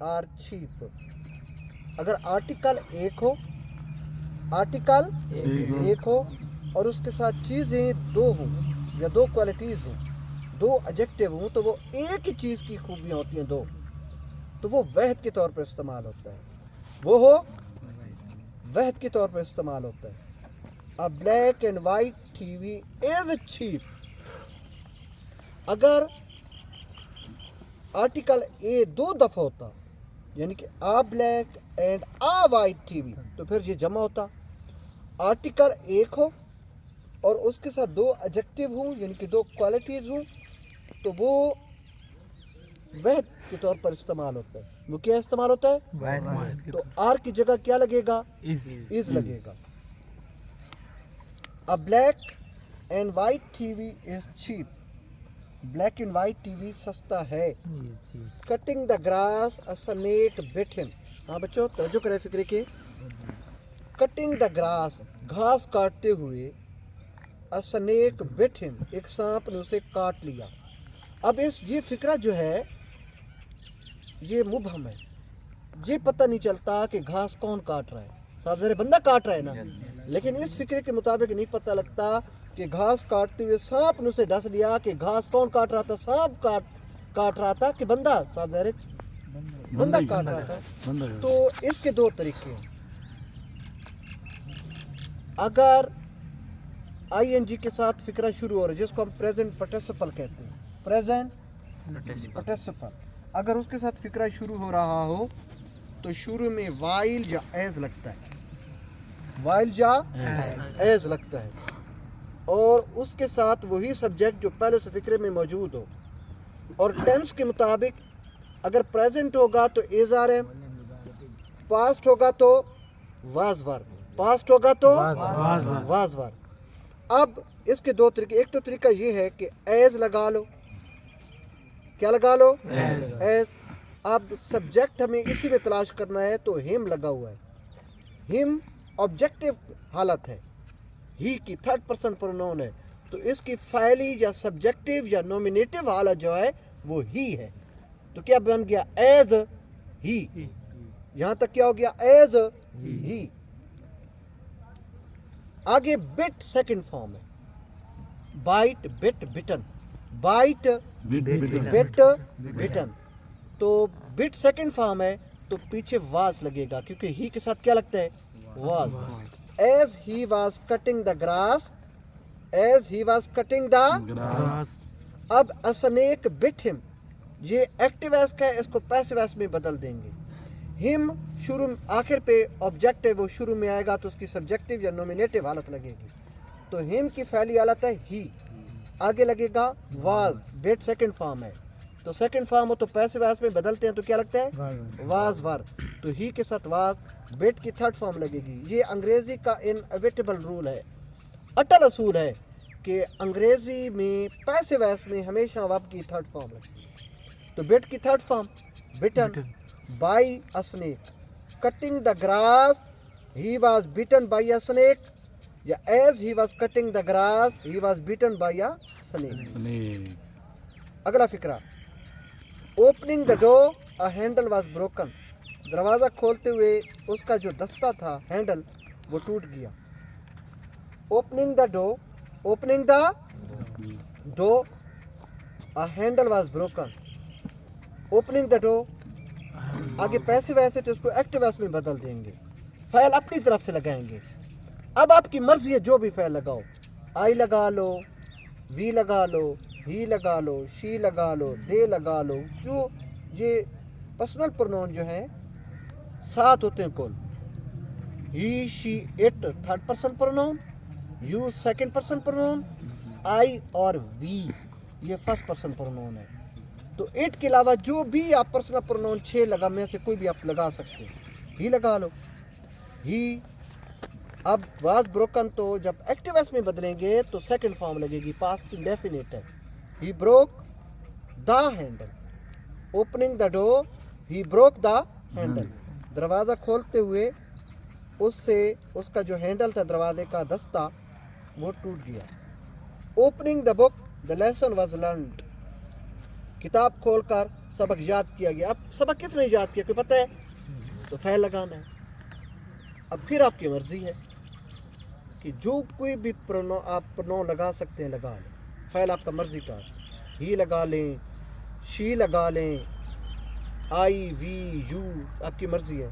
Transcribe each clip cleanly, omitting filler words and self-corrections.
Are cheap. अगर article एक हो और उसके साथ चीज़ें दो हों या दो क्वालिटीज़ हों, दो एडजेक्टिव हों, तो वो एक ही चीज़ की खूबियाँ होती हैं दो, तो वो वहद के तौर पर इस्तेमाल होता है। वो हो वहद के तौर पर इस्तेमाल होता है। A black and white TV is cheap. अगर आर्टिकल ए दो दफ़ा होता, यानी कि a black and a white TV, तो फिर ये जमा होता। आर्टिकल एक हो और उसके साथ दो एडजेक्टिव हों, यानी कि दो क्वालिटीज़ हों, तो वो वहद के तौर पर इस्तेमाल होता है। वो क्या इस्तेमाल होता है? तो आर की जगह क्या लगेगा? इज लगेगा। A black and white TV is cheap. Black and white TV सस्ता है। Cutting the grass a snake bit him. हाँ बच्चों, तवज्जो करें फिक्रे के। कटिंग द ग्रास, घास काटते हुए, अ स्नेक बिट हिम, एक सांप ने उसे काट लिया। अब ये फिक्रा जो है ये मुबहम है, ये पता नहीं चलता कि घास कौन काट रहा है। साहब जरा बंदा काट रहा है ना, लेकिन इस फिक्रे के मुताबिक नहीं पता लगता कि घास काटते हुए सांप ने उसे डस लिया कि घास कौन काट रहा था, सांप काट रहा था कि बंदा। साहब जरा बंदा काट रहा था। तो इसके दो तरीके हैं। अगर आईएनजी के साथ फिक्रा शुरू हो रहा है, जिसको हम प्रेजेंट पार्टिसिपल कहते हैं, प्रेजेंट पार्टिसिपल, अगर उसके साथ फिक्रा शुरू हो रहा हो तो शुरू में वाइल या एज लगता है, वाइल या एज लगता है, और उसके साथ वही सब्जेक्ट जो पहले से फिक्रे में मौजूद हो। और टेंस के मुताबिक अगर प्रेजेंट होगा तो इज आर एम, पास्ट होगा तो वाज वर, पास्ट होगा तो वाज वर। अब इसके दो तरीके, एक तो तरीका ये है कि एज लगा लो, क्या लगा लो? एज। अब सब्जेक्ट हमें इसी में तलाश करना है, तो हिम लगा हुआ है। हिम ऑब्जेक्टिव हालत है, ही की थर्ड पर्सन प्रोनाउन है, तो इसकी फाइली या सब्जेक्टिव या नॉमिनेटिव हालत जो है वो ही है। तो क्या बन गया? As he. यहां तक क्या हो गया? As he. आगे बिट सेकंड फॉर्म है, बाइट bit bitten, bite bit bitten. तो बिट सेकंड फॉर्म है तो पीछे वाज लगेगा, क्योंकि ही के साथ क्या लगता है? Was. As he was cutting the grass, as he was cutting the grass. अब अ स्नेक बिट हिम, ये एक्टिव एस का है, इसको पैसिव एस में बदल देंगे। हिम शुरू आखिर पे ऑब्जेक्ट है, वो शुरू में आएगा तो उसकी सब्जेक्टिव या नॉमिनेटिव हालत लगेगी। तो हिम की फैली हालत है ही, आगे लगेगा वाज, बिट सेकंड फॉर्म है, तो सेकंड फॉर्म हो तो पैसिव वॉइस में बदलते हैं तो क्या लगता है? वाज वर। तो ही के साथ वाज, बिट की थर्ड फॉर्म लगेगी। ये अंग्रेजी का इनएविटेबल रूल है, अटल असूल है कि अंग्रेजी में पैसिव वॉइस में हमेशा वर्ब की थर्ड फॉर्म लगती है। तो बिट की third form bitten by a snake, cutting the grass he was bitten by a snake, या as he was cutting the grass he was bitten by a snake. अगला फिक्रा, opening the door a handle was broken, दरवाज़ा खोलते हुए उसका जो दस्ता था, हैंडल, वो टूट गया। Opening the door, opening the door a handle was broken, opening the door. आगे पैसिव ऐसे तो उसको एक्टिव ऐसे में बदल देंगे, फ़ैल अपनी तरफ से लगाएंगे। अब आपकी मर्जी है, जो भी फ़ैल लगाओ, आई लगा लो, वी लगा लो, ही लगा लो, शी लगा लो, दे लगा लो। जो ये पर्सनल प्रोनाउन जो है 7 होते हैं कुल, he she it third person pronoun, you second person pronoun, I और वी ये फर्स्ट पर्सन प्रोनाउन है। तो इट के अलावा जो भी आप पर्सनल प्रोनाउन 6 लगा में से कोई भी आप लगा सकते हैं। ही लगा लो, ही। अब वाज ब्रोकन तो जब एक्टिव एस में बदलेंगे तो सेकंड फॉर्म लगेगी, पास्ट इंडेफिनिट है। He broke the handle, opening the door he broke the handle, दरवाज़ा खोलते हुए उससे उसका जो हैंडल था दरवाजे का दस्ता वो टूट गया। Opening the book the lesson was learned, किताब खोलकर सबक याद किया गया। अब सबक किसने याद किया, कोई पता है? तो फ़ैल लगाना है। अब फिर आपकी मर्ज़ी है कि जो कोई भी प्रोनाउन आप प्रोनाउन लगा सकते हैं लगा लें। फ़ैल आपका मर्ज़ी का, ही लगा लें, शी लगा लें, आई वी यू, आपकी मर्ज़ी है।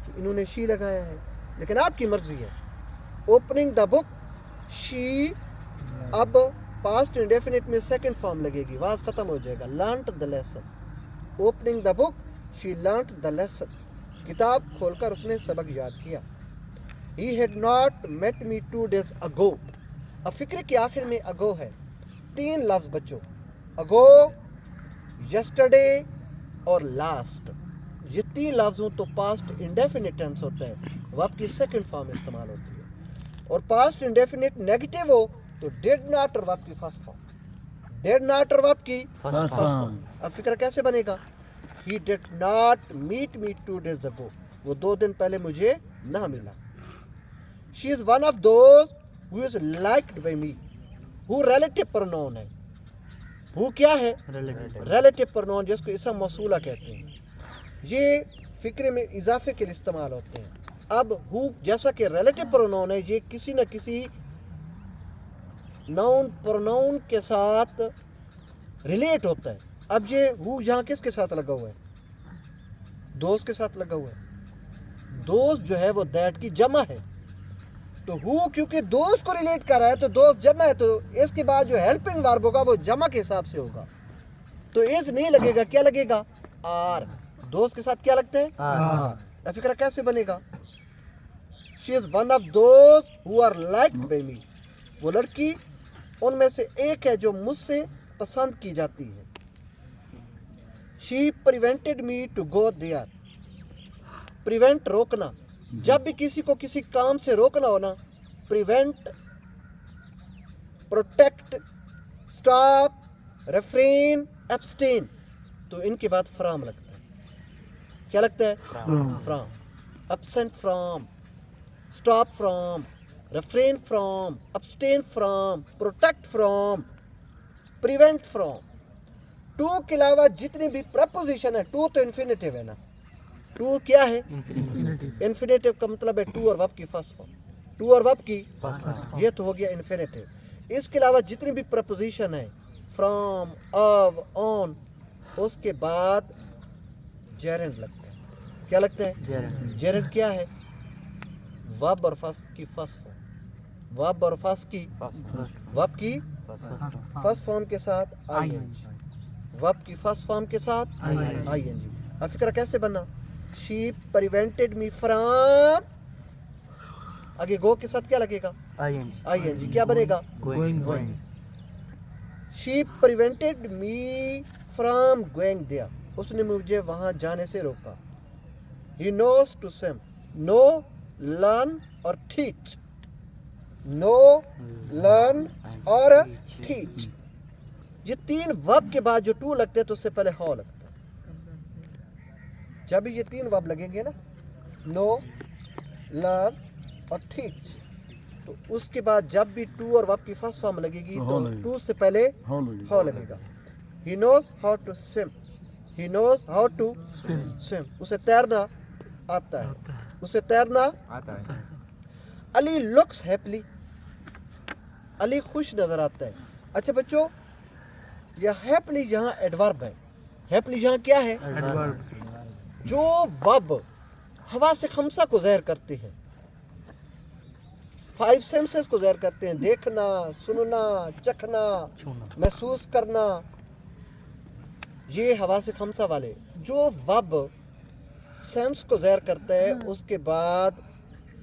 तो इन्होंने शी लगाया है, लेकिन आपकी मर्ज़ी है। ओपनिंग द बुक, शी, अब पास्ट इंडेफिनिट में सेकंड फॉर्म लगेगी, वाज ख़त्म हो जाएगा। Learned the lesson, opening the book she learned the lesson, किताब खोलकर उसने सबक याद किया। He had not met me 2 days ago, अब फिक्र के आखिर में अगो है। 3 लफ्ज़ बच्चों, अगो, यस्टरडे और लास्ट। ये 3 लफ्ज़ों तो पास्ट इंडेफिनिट टेंस होता है, वर्ब की सेकंड फॉर्म इस्तेमाल होती है। और पास्ट इंडेफिनिट नेगेटिव हो तो डिड नॉट और वर्ब की फर्स्ट फॉर्म, डिड नॉट और वर्ब की फर्स्ट फॉर्म। अब फिक्र कैसे बनेगा? He did not meet me 2 days ago, वो 2 दिन पहले मुझे ना मिला। She is one of those who is liked by me, who relative pronoun है। who क्या है? relative pronoun, जिसको इसम मौसूला कहते हैं। ये फिक्रे में इजाफे के लिए इस्तेमाल होते हैं। अब who जैसा कि relative pronoun है, ये किसी न किसी नाउन प्रोनाउन के साथ रिलेट होता है। अब ये who यहाँ किसके साथ लगा हुआ है? दोस्त के साथ लगा हुआ है। दोस्त जो है वो दैट की जमा है, तो हु क्योंकि दोस्त को रिलेट कर रहा है तो दोस्त जमा है, तो इसके बाद जो हेल्पिंग वर्ब होगा वो जमा के हिसाब से होगा। तो इस नहीं लगेगा, क्या लगेगा? आर। दोस्त के साथ क्या लगता है? आर। फिक्र कैसे बनेगा? She is one of those who are liked by me, वो लड़की उनमें से एक है जो मुझसे पसंद की जाती है। She prevented me to go there, prevent रोकना, जब भी किसी को किसी काम से रोकना हो ना, prevent, protect, stop, refrain, abstain, तो इनके बाद फ्रॉम लगता है। क्या लगता है? From. Absent from, stop from, refrain from, abstain from, protect from, prevent from. To के अलावा जितनी भी प्रपोजिशन है, टू तो इन्फिनेटिव है ना, टू क्या है? इन्फिनेटिव का मतलब है टू और वर्ब की फर्स्ट फॉर्म, टू और वर्ब की ये तो हो गया इन्फिनेटिव। इसके अलावा जितनी भी प्रपोजिशन है, फ्रॉम, ऑफ, ऑन, उसके बाद जेरेंड लगता है। क्या लगता है? जेरेंड क्या है? वर्ब और फर्स्ट की फर्स्ट फॉर्म, वर्ब और फर्स्ट की वर्ब की फर्स्ट फॉर्म के साथ आईएनजी, वर्ब की फर्स्ट फॉर्म के साथ आईएनजी। अब फिक्र कैसे बना? She prevented me from, आगे गो के साथ क्या लगेगा? ING। क्या बनेगा? going। She prevented me from going there, उसने मुझे वहां जाने से रोका। He knows to swim, know, learn और teach, know, learn और teach। ये 3 वर्ब के बाद जो टू लगते हैं तो उससे पहले हॉ लगता है। जब ये 3 वर्ब लगेंगे ना, नो, लर्न और टीच, तो उसके बाद जब भी टू और वर्ब की फर्स्ट फॉर्म लगेगी तो टू से पहले हाउ लगेगा। He knows how to swim, he knows how to swim, उसे तैरना आता है, उसे तैरना आता है। अली लुक्स हैप्पीली, अली खुश नजर आता है। अच्छा बच्चों, यह हैप्पीली यहाँ एडवर्ब है। हैप्पीली यहाँ क्या है? एडवर्ब। जो वर्ब हवा से खमसा को ज़ाहिर करते हैं, 5 सेंसेस को ज़ाहिर करते हैं, देखना, सुनना, चखना, महसूस करना, ये हवा से खमसा वाले। जो वर्ब सेंस को ज़ाहिर करता है उसके बाद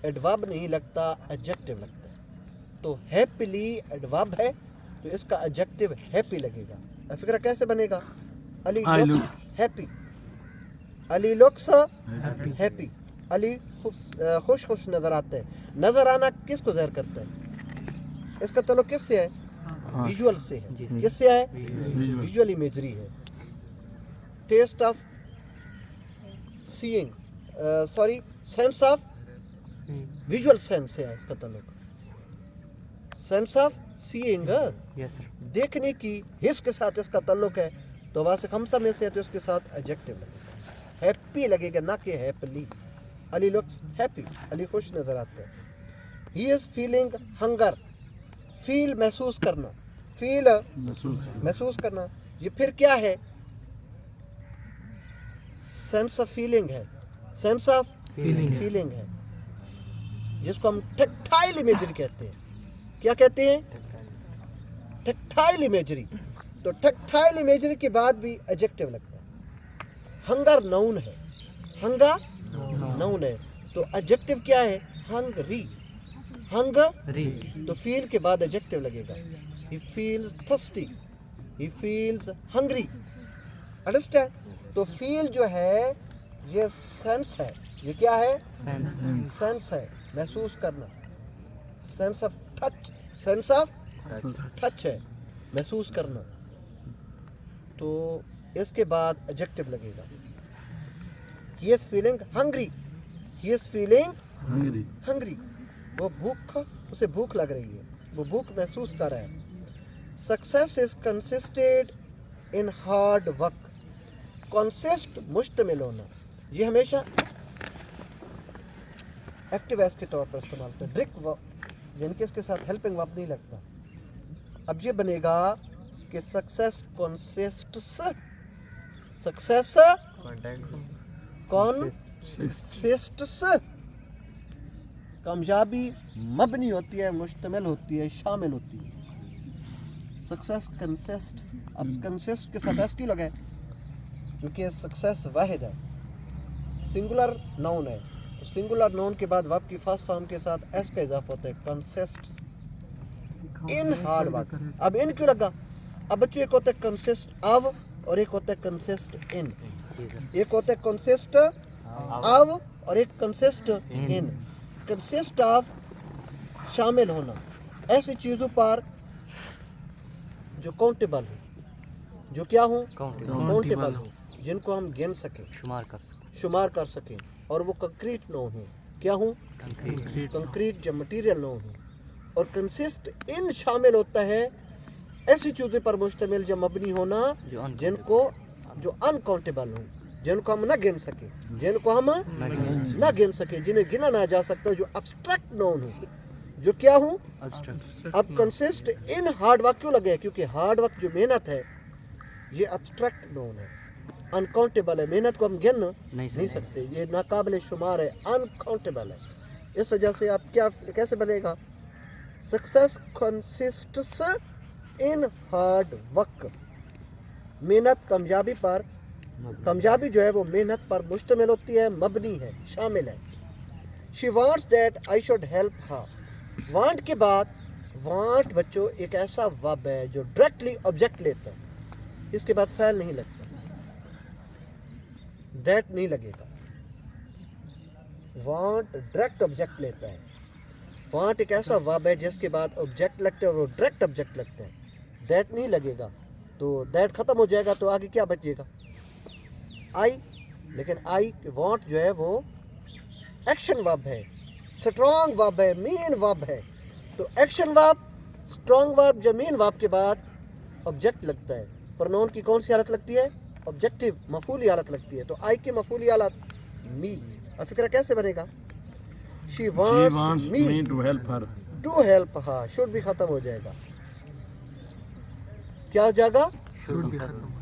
एडवर्ब नहीं लगता, एडजेक्टिव लगता है। तो हैप्पीली एडवर्ब है तो इसका एडजेक्टिव हैप्पी लगेगा। फिक्र कैसे बनेगा? Ali happy, Ali looks happy, Ali खुश खुश नजर आते हैं। नजर आना किसको ज़ाहिर करता है? इसका ताल्लुक किससे है? विजुअल से है। किससे है? विजुअल इमेजरी है। Test of seeing, sorry, sense of, visual sense से है इसका ताल्लुक। सेंस ऑफ सीइंग, देखने की हिस के साथ इसका ताल्लुक है। तो वहाँ से खमसा में से है तो उसके साथ एडजेक्टिव लगेगा। हैप्पी लगेगा ना कि happily. Ali looks happy, Ali खुश नजर आते हैं। He is feeling hunger, feel महसूस करना, फील महसूस करना, ये फिर क्या है? सेंस ऑफ फीलिंग है, सेंस ऑफ फीलिंग है, जिसको हम टेक्टाइल इमेजरी कहते हैं। क्या कहते हैं? Tactile imagery. तो टेक्टाइल इमेजरी के बाद भी एडजेक्टिव लगता है। हंगर नाउन है, हंगर नाउन है, तो एडजेक्टिव क्या है? Hungary, Hungary. तो फील के बाद एडजेक्टिव लगेगा। He feels thirsty, he feels hungry. Understand? तो फील जो है ये सेंस है, ये क्या है? सेंस है, महसूस करना। Sense of touch, sense of touch है, महसूस करना। तो इसके बाद एडजेक्टिव लगेगा। He is feeling hungry, he is feeling hungry. वो उसे भूख लग रही है, वो भूख महसूस कर रहा है। Success is consisted in hard work. Consist मुश्तमिल होना, ये हमेशा एक्टिव एस के तौर पर इस्तेमाल होता है। ड्रिक जिनके इसके साथ हेल्पिंग वर्ब नहीं लगता। अब ये बनेगा कि सक्सेस कंसिस्ट्स, सक्सेस कंसिस्ट्स, कामयाबी मबनी होती है, मुश्तमिल होती है, शामिल होती है। सक्सेस कंसिस्ट्स, अब कंसिस्ट के साथ एस क्यों लगा है? क्योंकि सक्सेस वाहिद है, सिंगुलर नाउन है। तो सिंगुलर नाउन के बाद वर्ब की फर्स्ट फॉर्म के साथ एस का इजाफा होता है, कंसिस्ट्स इन हार्ड वर्क। अब इन क्यों लगा? अब बच्चों एक होता है कंसिस्ट ऑफ और एक होता है कंसिस्ट इन। एक होता है कंसिस्ट ऑफ और एक कंसिस्ट इन। कंसिस्ट ऑफ शामिल होना ऐसी चीजों पर जो काउंटेबल हो, जो क्या हो? काउंटेबल हो, जिनको हम गिन सकें, शुमार कर सकें, और वो कंक्रीट नाउन हो। क्या हो? कंक्रीट जो मटीरियल नाउन हो। और कंसिस्ट इन शामिल होता है ऐसी चीजों पर मुश्तमिल जो मबनी होना, जिनको जो अनकाउंटेबल हो, जिनको हम ना गिन सके, जिनको हम ना गिन सके, जिन्हें गिना ना जा सकता, जो अब्स्ट्रैक्ट नाउन हो, जो क्या हो? अब कंसिस्ट इन हार्ड वर्क क्यों लगे? क्योंकि हार्ड वर्क जो मेहनत है ये अब्स्ट्रैक्ट नाउन है, अनकाउंटेबल है। मेहनत को हम गिन नहीं सकते, ये नाकाबिल शुमार है, अनकाउंटेबल है। इस वजह से आप क्या कैसे बनेगा? Success consists in hard work. मेहनत कामयाबी पर, कामयाबी जो है वो मेहनत पर मुश्तमिल होती है, मबनी है, शामिल है। She wants that I should help her. Want के बाद, वांट बच्चों एक ऐसा वर्ब है जो डायरेक्टली ऑब्जेक्ट लेता है, इसके बाद फैल नहीं लगता, दैट नहीं लगेगा। वांट डायरेक्ट ऑब्जेक्ट लेता है। वांट एक ऐसा वर्ब है जिसके बाद ऑब्जेक्ट लगता है और वो डायरेक्ट ऑब्जेक्ट लगता है, दैट नहीं लगेगा। तो दैट खत्म हो जाएगा तो आगे क्या बचेगा? आई। लेकिन आई वांट जो है वो एक्शन वर्ब है, स्ट्रॉन्ग वर्ब है, मीन वर्ब है। तो एक्शन वर्ब, स्ट्रॉन्ग वर्ब, जो मीन वर्ब के बाद ऑब्जेक्ट लगता है। प्रोनाउन की कौन सी हालत लगती है? ऑब्जेक्टिव, मफूली हालत लगती है। तो आई की मफूली हालत मी। और फिक्र कैसे बनेगा? She wants me to help her, should भी खत्म हो जाएगा। क्या हो जाएगा?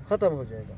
खत्म हो जाएगा।